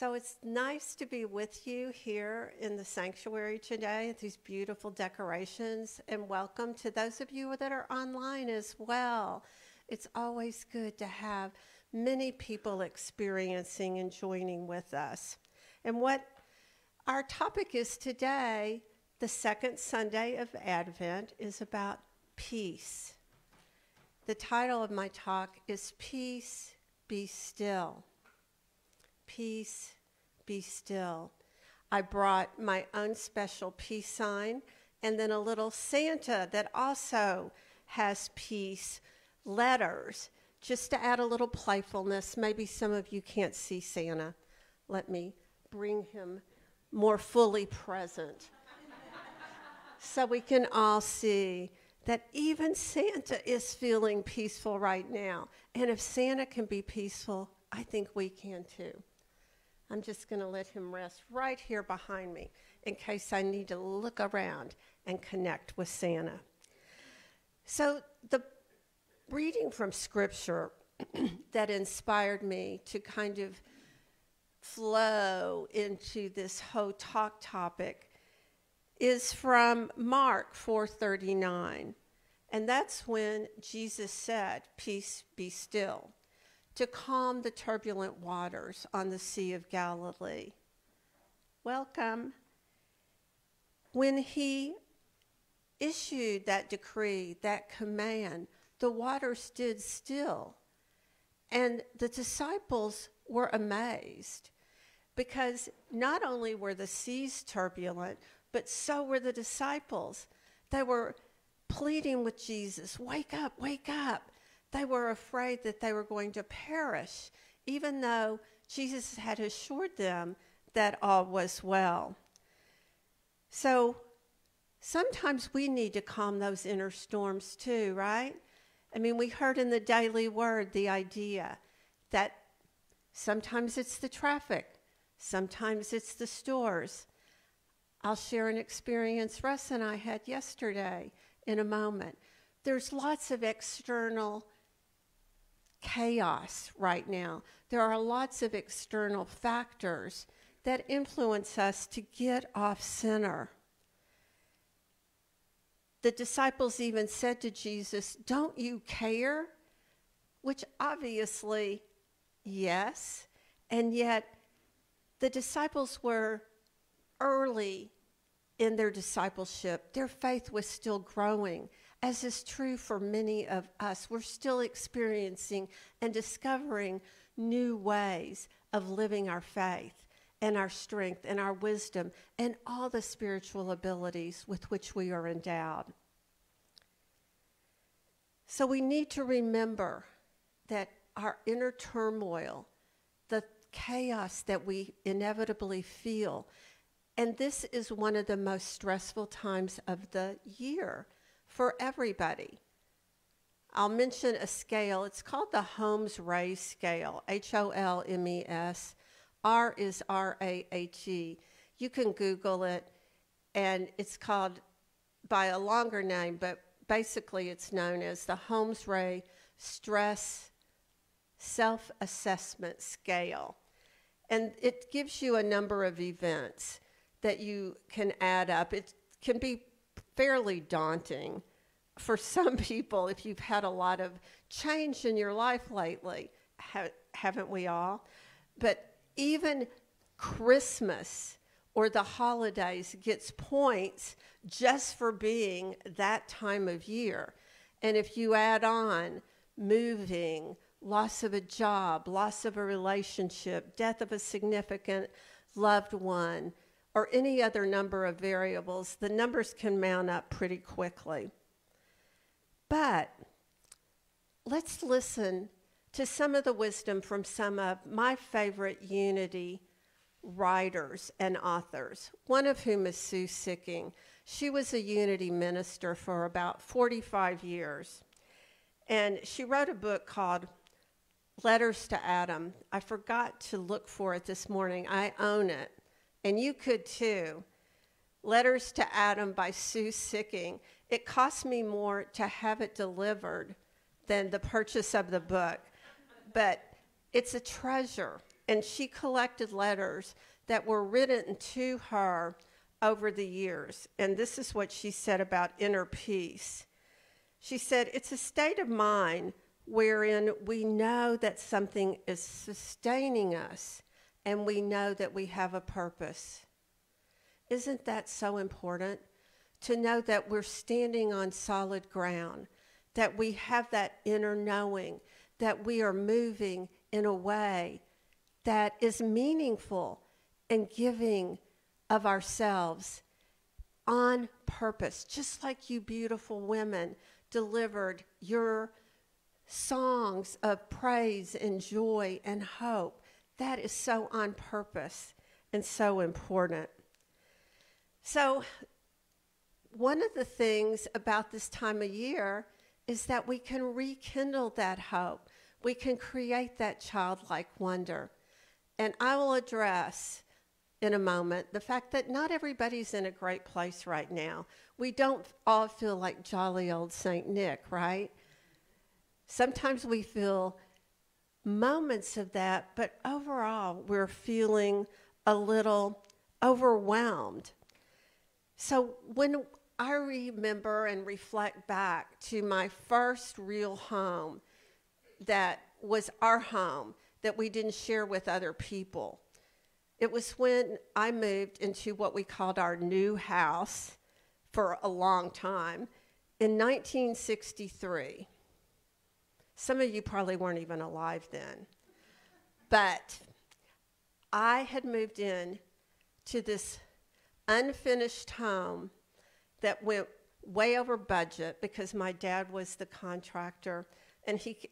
So it's nice to be with you here in the sanctuary today at these beautiful decorations, and welcome to those of you that are online as well. It's always good to have many people experiencing and joining with us. And what our topic is today, the second Sunday of Advent, is about peace. The title of my talk is Peace, Be Still. Peace, be still. I brought my own special peace sign and then a little Santa that also has peace letters, just to add a little playfulness. Maybe some of you can't see Santa. Let me bring him more fully present so we can all see that even Santa is feeling peaceful right now. And if Santa can be peaceful, I think we can too. I'm just going to let him rest right here behind me in case I need to look around and connect with Santa. So the reading from Scripture that inspired me to kind of flow into this whole talk topic is from Mark 4:39. And that's when Jesus said, "Peace, be still," to calm the turbulent waters on the Sea of Galilee. Welcome. When he issued that decree, that command, the water stood still. And the disciples were amazed because not only were the seas turbulent, but so were the disciples. They were pleading with Jesus, "Wake up, wake up." They were afraid that they were going to perish, even though Jesus had assured them that all was well. So sometimes we need to calm those inner storms too, right? I mean, we heard in the Daily Word the idea that sometimes it's the traffic, sometimes it's the stores. I'll share an experience Russ and I had yesterday in a moment. There's lots of external chaos right now. There are lots of external factors that influence us to get off center. The disciples even said to Jesus, "Don't you care?" Which obviously, yes, and yet the disciples were early in their discipleship. Their faith was still growing, as is true for many of us. We're still experiencing and discovering new ways of living our faith and our strength and our wisdom and all the spiritual abilities with which we are endowed. So we need to remember that our inner turmoil, the chaos that we inevitably feel, and this is one of the most stressful times of the year for everybody. I'll mention a scale. It's called the Holmes-Rahe scale, Holmes. R is RAHE. You can Google it, and it's called by a longer name, but basically it's known as the Holmes-Rahe Stress Self-Assessment Scale. And it gives you a number of events that you can add up. It can be fairly daunting for some people if you've had a lot of change in your life lately, haven't we all? But even Christmas or the holidays gets points just for being that time of year. And if you add on moving, loss of a job, loss of a relationship, death of a significant loved one, or any other number of variables, the numbers can mount up pretty quickly. But let's listen to some of the wisdom from some of my favorite Unity writers and authors, one of whom is Sue Sicking. She was a Unity minister for about 45 years, and she wrote a book called Letters to Adam. I forgot to look for it this morning. I own it. And you could too. Letters to Adam by Sue Sicking. It cost me more to have it delivered than the purchase of the book. But it's a treasure. And she collected letters that were written to her over the years. And this is what she said about inner peace. She said, "It's a state of mind wherein we know that something is sustaining us and we know that we have a purpose." Isn't that so important? To know that we're standing on solid ground, that we have that inner knowing, that we are moving in a way that is meaningful and giving of ourselves on purpose, just like you beautiful women delivered your songs of praise and joy and hope. That is so on purpose and so important. So one of the things about this time of year is that we can rekindle that hope. We can create that childlike wonder. And I will address in a moment the fact that not everybody's in a great place right now. We don't all feel like jolly old St. Nick, right? Sometimes we feel moments of that, but overall we're feeling a little overwhelmed. So when I remember and reflect back to my first real home that was our home that we didn't share with other people, it was when I moved into what we called our new house for a long time in 1963. Some of you probably weren't even alive then. But I had moved in to this unfinished home that went way over budget because my dad was the contractor, and he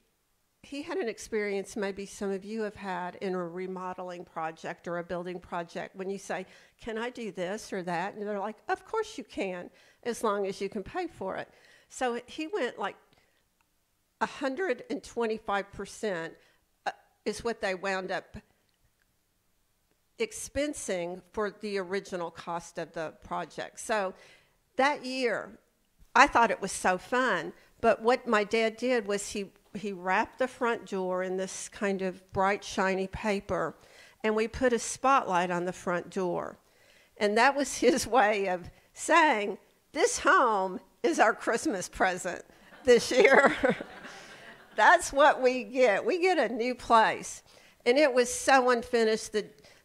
had an experience maybe some of you have had in a remodeling project or a building project when you say, "Can I do this or that?" And they're like, "Of course you can, as long as you can pay for it." So he went like 125% is what they wound up expensing for the original cost of the project. So that year, I thought it was so fun, but what my dad did was he wrapped the front door in this kind of bright, shiny paper, and we put a spotlight on the front door. And that was his way of saying, "This home is our Christmas present this year." That's what we get. We get a new place. And it was so unfinished.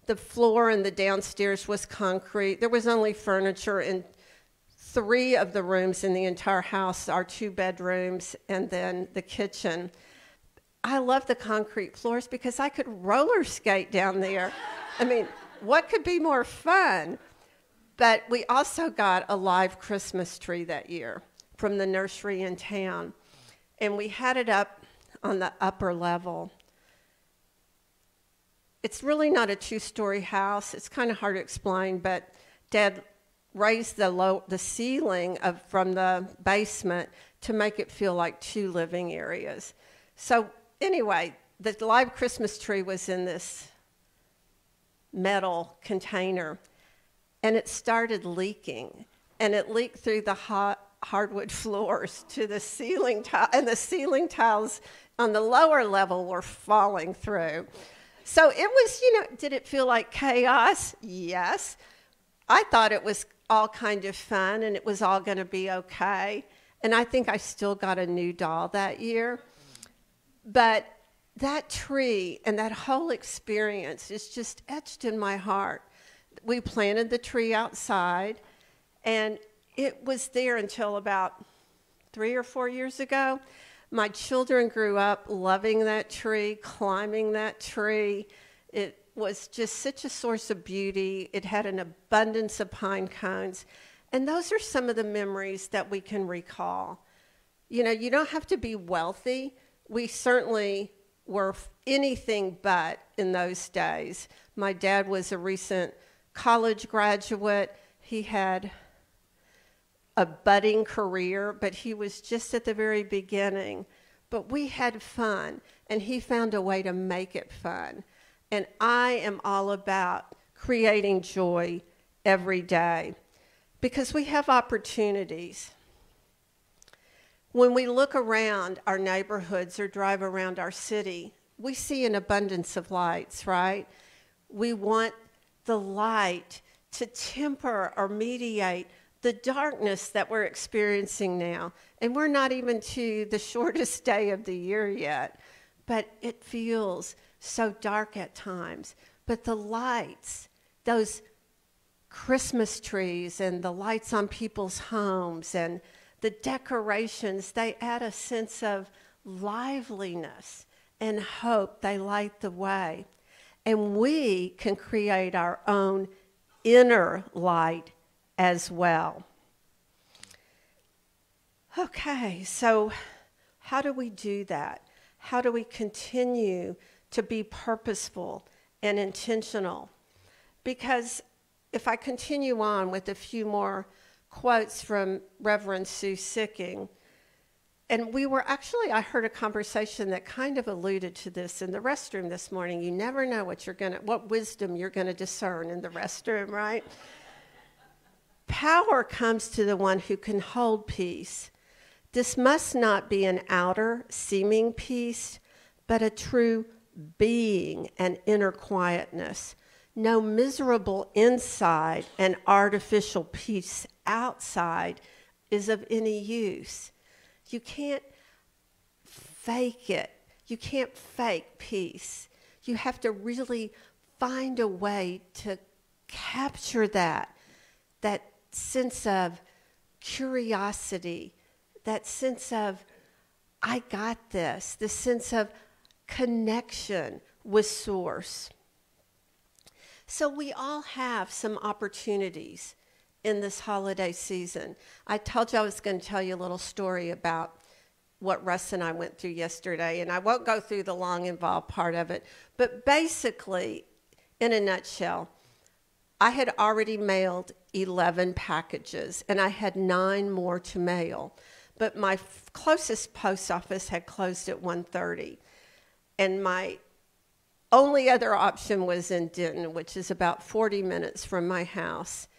The floor in the downstairs was concrete. There was only furniture in 3 of the rooms in the entire house, our 2 bedrooms, and then the kitchen. I love the concrete floors because I could roller skate down there. I mean, what could be more fun? But we also got a live Christmas tree that year from the nursery in town. And we had it up on the upper level. It's really not a 2-story house. It's kind of hard to explain, but Dad raised the ceiling from the basement to make it feel like 2 living areas. So anyway, the live Christmas tree was in this metal container, and it started leaking, and it leaked through the hardwood floors to the ceiling tile, and the ceiling tiles on the lower level were falling through. So it was, did it feel like chaos? Yes. I thought it was all kind of fun and it was all going to be okay. And I think I still got a new doll that year. But that tree and that whole experience is just etched in my heart. We planted the tree outside, and it was there until about 3 or 4 years ago. My children grew up loving that tree, climbing that tree. It was just such a source of beauty. It had an abundance of pine cones. And those are some of the memories that we can recall. You don't have to be wealthy. We certainly were anything but in those days. My dad was a recent college graduate. He had a budding career, but he was just at the very beginning. But we had fun, and he found a way to make it fun. And I am all about creating joy every day because we have opportunities. When we look around our neighborhoods or drive around our city, we see an abundance of lights, right? We want the light to temper or mediate the darkness that we're experiencing now. And we're not even to the shortest day of the year yet, but it feels so dark at times. But the lights, those Christmas trees and the lights on people's homes and the decorations, they add a sense of liveliness and hope. They light the way. And we can create our own inner light as well. Okay, so how do we do that? How do we continue to be purposeful and intentional? Because if I continue on with a few more quotes from Reverend Sue Sicking, and I heard a conversation that kind of alluded to this in the restroom this morning. You never know what wisdom you're going to discern in the restroom, right? Power comes to the one who can hold peace. This must not be an outer seeming peace, but a true being and inner quietness. No miserable inside and artificial peace outside is of any use. You can't fake it. You can't fake peace. You have to really find a way to capture that sense of curiosity, that sense of, I got this, the sense of connection with Source. So we all have some opportunities in this holiday season. I told you I was going to tell you a little story about what Russ and I went through yesterday, and I won't go through the long, involved part of it, but basically, in a nutshell, I had already mailed 11 packages, and I had 9 more to mail, but my closest post office had closed at 1:30, and my only other option was in Denton, which is about 40 minutes from my house,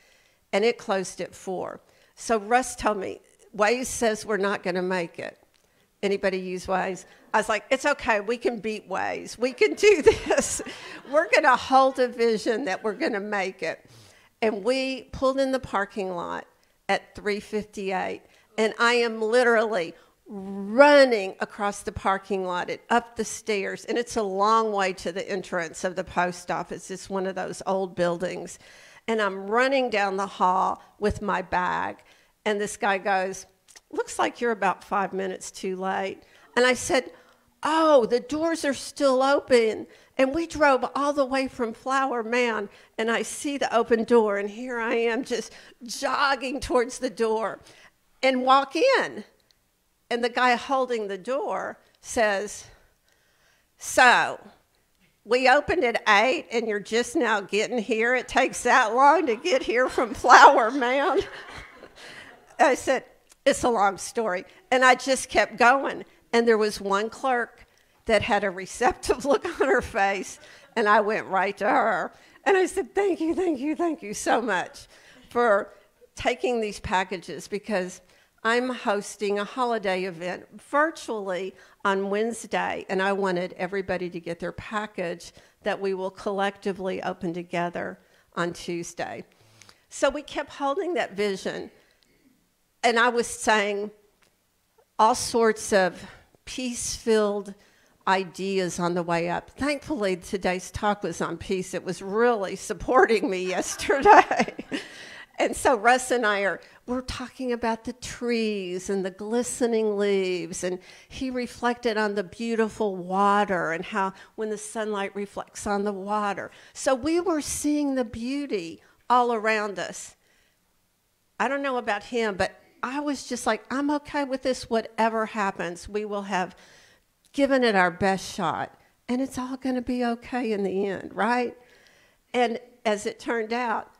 and it closed at 4. So Russ told me, Waze says we're not going to make it. Anybody use Waze? I was like, it's okay. We can beat Waze. We can do this. We're going to hold a vision that we're going to make it. And we pulled in the parking lot at 3:58, and I am literally running across the parking lot and up the stairs, and it's a long way to the entrance of the post office. It's one of those old buildings. And I'm running down the hall with my bag, and this guy goes, looks like you're about 5 minutes too late. And I said, oh, the doors are still open. And we drove all the way from Flower Mound, and I see the open door, and here I am just jogging towards the door and walk in. And the guy holding the door says, so we opened at 8, and you're just now getting here? It takes that long to get here from Flower Mound? I said, it's a long story. And I just kept going. And there was one clerk that had a receptive look on her face, and I went right to her. And I said, thank you so much for taking these packages, because I'm hosting a holiday event virtually on Wednesday, and I wanted everybody to get their package that we will collectively open together on Tuesday. So we kept holding that vision, and I was saying all sorts of peace-filled ideas on the way up. Thankfully, today's talk was on peace. It was really supporting me yesterday. And so Russ and we're talking about the trees and the glistening leaves, and he reflected on the beautiful water and how when the sunlight reflects on the water. So we were seeing the beauty all around us. I don't know about him, but I was just like, I'm okay with this. Whatever happens, we will have given it our best shot, and it's all going to be okay in the end, right? And as it turned out,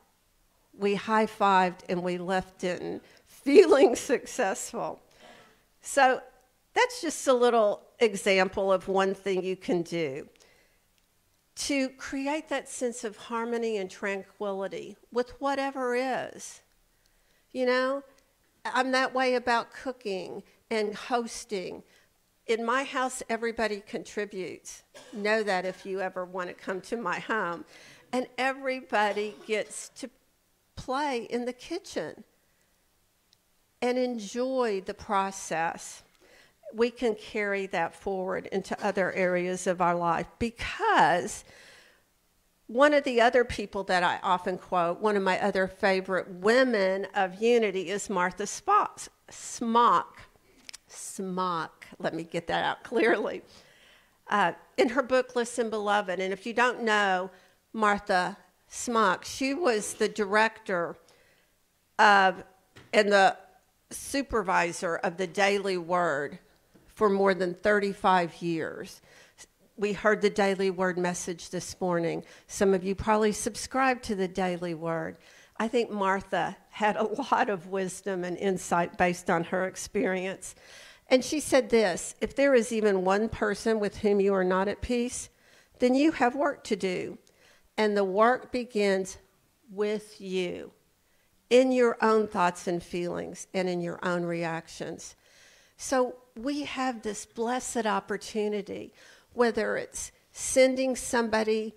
we high-fived and we left Denton feeling successful. So that's just a little example of one thing you can do to create that sense of harmony and tranquility with whatever is. You know, I'm that way about cooking and hosting. In my house, everybody contributes. Know that if you ever want to come to my home. And everybody gets to play in the kitchen and enjoy the process. We can carry that forward into other areas of our life, because one of the other people that I often quote, one of my other favorite women of unity, is Martha Smock. Let me get that out clearly. In her book, Listen, Beloved, and if you don't know Martha Smock, she was the director of and the supervisor of the Daily Word for more than 35 years. We heard the Daily Word message this morning. Some of you probably subscribe to the Daily Word. I think Martha had a lot of wisdom and insight based on her experience. And she said this: if there is even one person with whom you are not at peace, then you have work to do. And the work begins with you, in your own thoughts and feelings and in your own reactions. So we have this blessed opportunity, whether it's sending somebody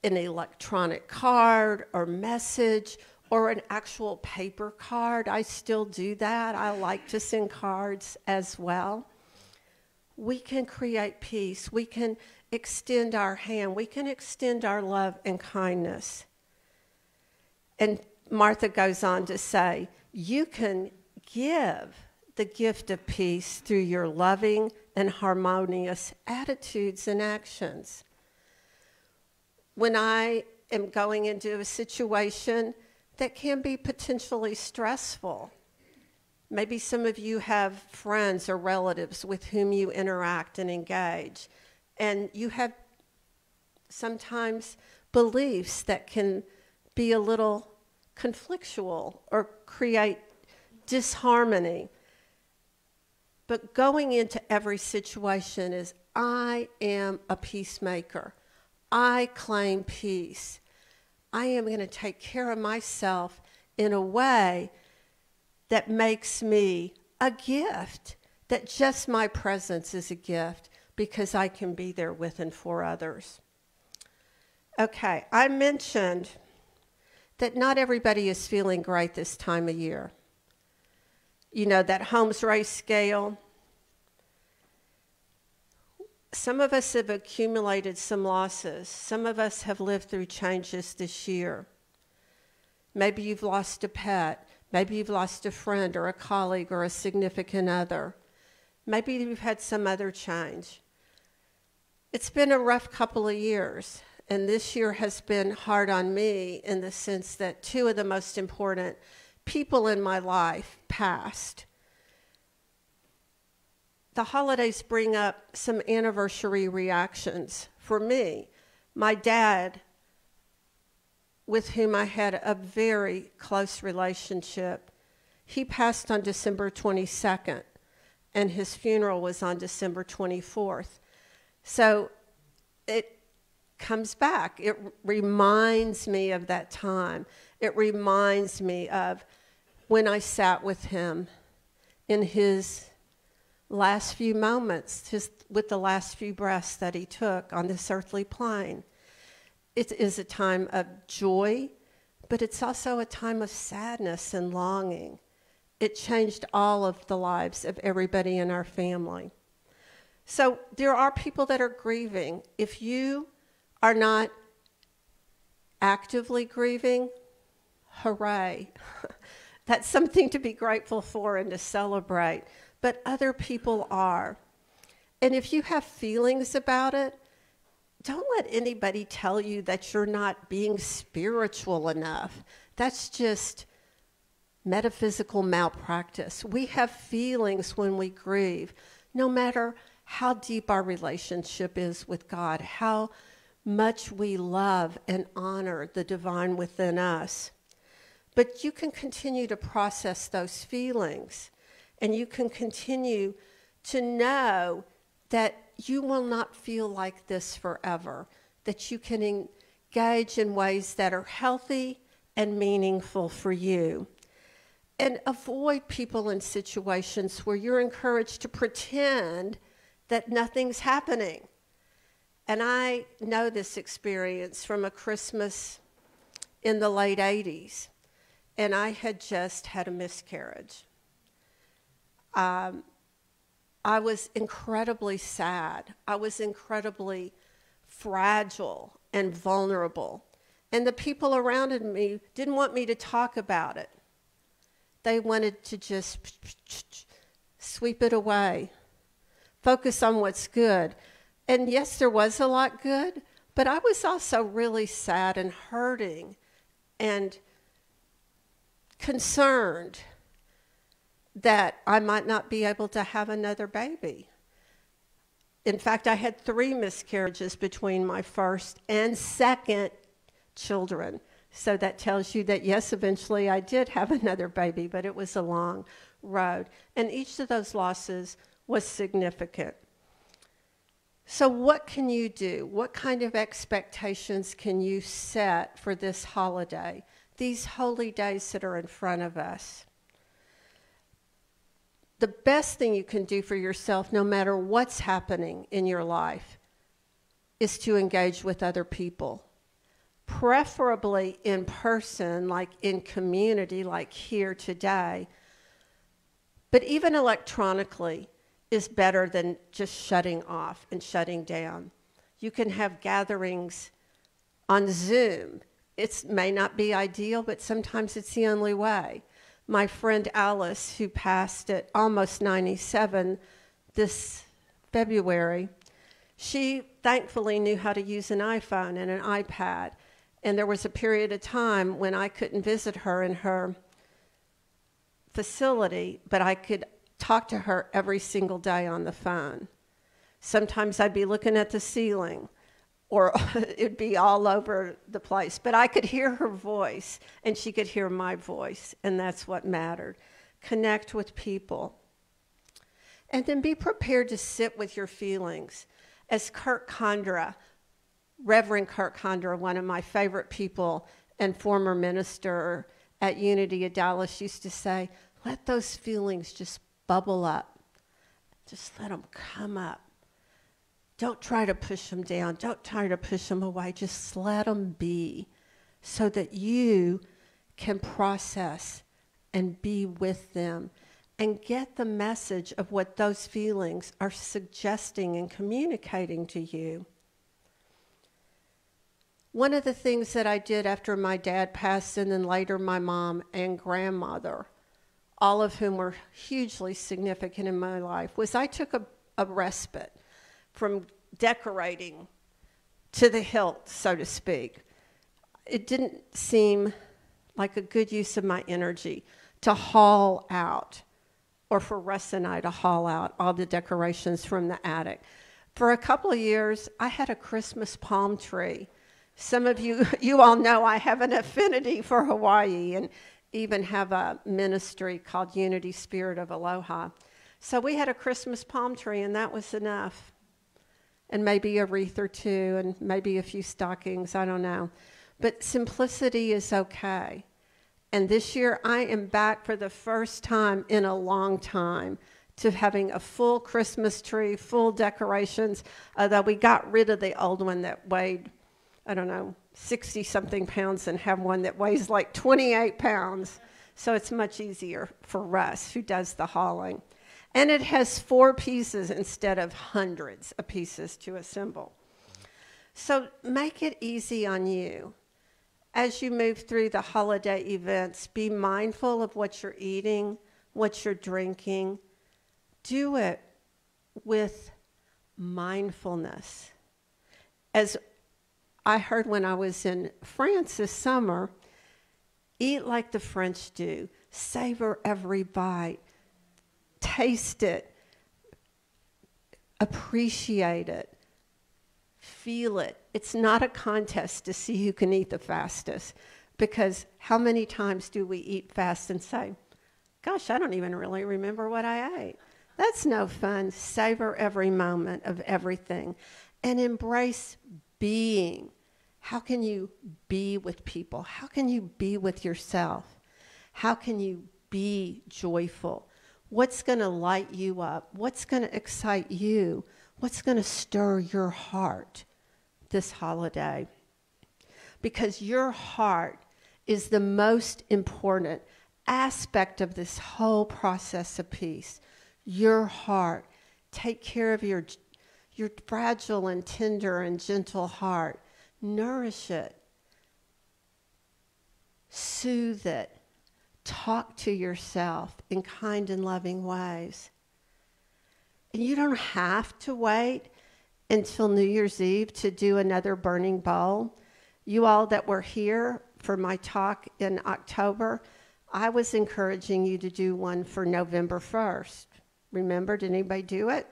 an electronic card or message or an actual paper card. I still do that. I like to send cards as well. We can create peace. We can extend our hand. We can extend our love and kindness. And Martha goes on to say, you can give the gift of peace through your loving and harmonious attitudes and actions. When I am going into a situation that can be potentially stressful, maybe some of you have friends or relatives with whom you interact and engage, and you have sometimes beliefs that can be a little conflictual or create disharmony. But going into every situation is, I am a peacemaker. I claim peace. I am going to take care of myself in a way that makes me a gift, that just my presence is a gift because I can be there with and for others. Okay, I mentioned that not everybody is feeling great this time of year. You know, that Holmes Race scale. Some of us have accumulated some losses. Some of us have lived through changes this year. Maybe you've lost a pet. Maybe you've lost a friend or a colleague or a significant other. Maybe you've had some other change. It's been a rough couple of years, and this year has been hard on me in the sense that two of the most important people in my life passed. The holidays bring up some anniversary reactions for me. My dad, with whom I had a very close relationship, he passed on December 22nd, and his funeral was on December 24th. So it comes back. It reminds me of that time. It reminds me of when I sat with him in his last few moments, with the last few breaths that he took on this earthly plane. It is a time of joy, but it's also a time of sadness and longing. It changed all of the lives of everybody in our family. So there are people that are grieving. If you are not actively grieving, hooray. That's something to be grateful for and to celebrate. But other people are. And if you have feelings about it, don't let anybody tell you that you're not being spiritual enough. That's just metaphysical malpractice. We have feelings when we grieve, no matter how deep our relationship is with God, how much we love and honor the divine within us. But you can continue to process those feelings, and you can continue to know that you will not feel like this forever, that you can engage in ways that are healthy and meaningful for you. And avoid people in situations where you're encouraged to pretend that nothing's happening. And I know this experience from a Christmas in the late 80s, and I had just had a miscarriage. I was incredibly sad. I was incredibly fragile and vulnerable. And the people around me didn't want me to talk about it. They wanted to just sweep it away, focus on what's good. And yes, there was a lot good, but I was also really sad and hurting and concerned that I might not be able to have another baby. In fact, I had 3 miscarriages between my first and second children. So that tells you that, yes, eventually I did have another baby, but it was a long road. And each of those losses was significant. So what can you do? What kind of expectations can you set for this holiday, these holy days that are in front of us? The best thing you can do for yourself, no matter what's happening in your life, is to engage with other people. Preferably in person, like in community, like here today. But even electronically is better than just shutting off and shutting down. You can have gatherings on Zoom. It may not be ideal, but sometimes it's the only way. My friend Alice, who passed at almost 97 this February, she thankfully knew how to use an iPhone and an iPad. And there was a period of time when I couldn't visit her in her facility, but I could talk to her every single day on the phone. Sometimes I'd be looking at the ceiling, or it'd be all over the place. But I could hear her voice, and she could hear my voice, and that's what mattered. Connect with people. And then be prepared to sit with your feelings. As Kurt Condra, Reverend Kurt Condra, one of my favorite people and former minister at Unity of Dallas, used to say, let those feelings just bubble up. Just let them come up. Don't try to push them down. Don't try to push them away. Just let them be so that you can process and be with them and get the message of what those feelings are suggesting and communicating to you. One of the things that I did after my dad passed, and then later my mom and grandmother, all of whom were hugely significant in my life, was I took a respite from decorating to the hilt, so to speak. It didn't seem like a good use of my energy to haul out, or for Russ and I to haul out all the decorations from the attic. For a couple of years, I had a Christmas palm tree. Some of you all know I have an affinity for Hawaii and even have a ministry called Unity Spirit of Aloha. So we had a Christmas palm tree, and that was enough. And maybe a wreath or two, and maybe a few stockings, I don't know. But simplicity is okay. And this year, I am back for the first time in a long time to having a full Christmas tree, full decorations, although we got rid of the old one that weighed, I don't know, 60-something pounds, and have one that weighs like 28 pounds. So it's much easier for Russ, who does the hauling. And it has 4 pieces instead of hundreds of pieces to assemble. So make it easy on you. As you move through the holiday events, be mindful of what you're eating, what you're drinking. Do it with mindfulness. As I heard when I was in France this summer, eat like the French do. Savor every bite. Taste it. Appreciate it. Feel it. It's not a contest to see who can eat the fastest, because how many times do we eat fast and say, gosh, I don't even really remember what I ate. That's no fun. Savor every moment of everything and embrace being. How can you be with people? How can you be with yourself? How can you be joyful? What's going to light you up? What's going to excite you? What's going to stir your heart this holiday? Because your heart is the most important aspect of this whole process of peace. Your heart. Take care of your fragile and tender and gentle heart. Nourish it. Soothe it. Talk to yourself in kind and loving ways. And you don't have to wait until New Year's Eve to do another burning bowl. You all that were here for my talk in October, I was encouraging you to do one for November 1st. Remember, did anybody do it?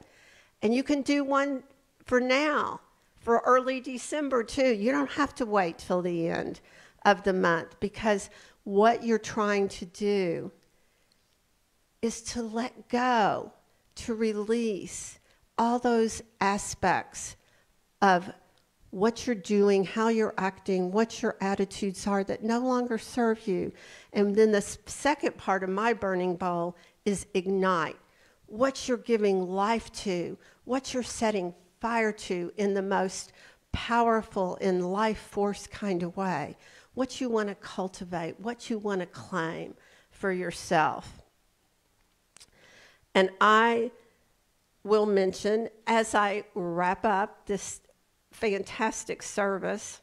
And you can do one for now, for early December too. You don't have to wait till the end of the month, because what you're trying to do is to let go, to release all those aspects of what you're doing, how you're acting, what your attitudes are that no longer serve you. And then the second part of my burning bowl is ignite. What you're giving life to, what you're setting fire to in the most powerful and life force kind of way, what you want to cultivate, what you want to claim for yourself. And I will mention, as I wrap up this fantastic service,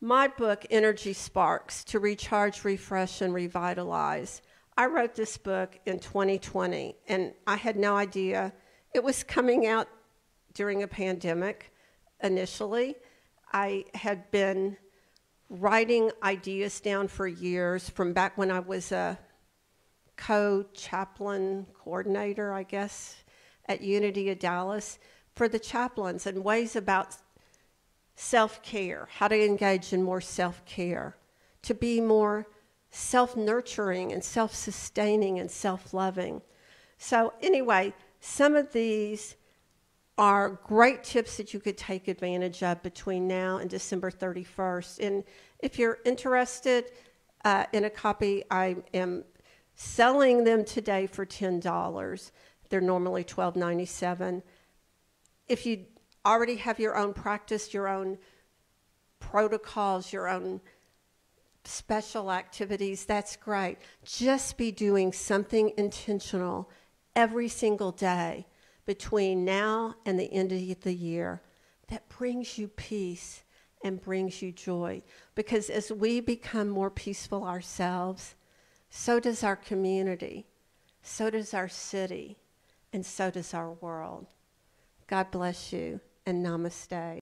my book, Energy Sparks, to recharge, refresh, and revitalize. I wrote this book in 2020, and I had no idea. It was coming out during a pandemic initially. I had been writing ideas down for years, from back when I was a co-chaplain coordinator, I guess, at Unity of Dallas, for the chaplains, and ways about self-care, how to engage in more self-care, to be more self-nurturing and self-sustaining and self-loving. So anyway, some of these are great tips that you could take advantage of between now and December 31st. And if you're interested in a copy, I am selling them today for $10. They're normally $12.97. If you already have your own practice, your own protocols, your own special activities, that's great. Just be doing something intentional every single day between now and the end of the year that brings you peace and brings you joy. Because as we become more peaceful ourselves, so does our community, so does our city, and so does our world. God bless you, and namaste.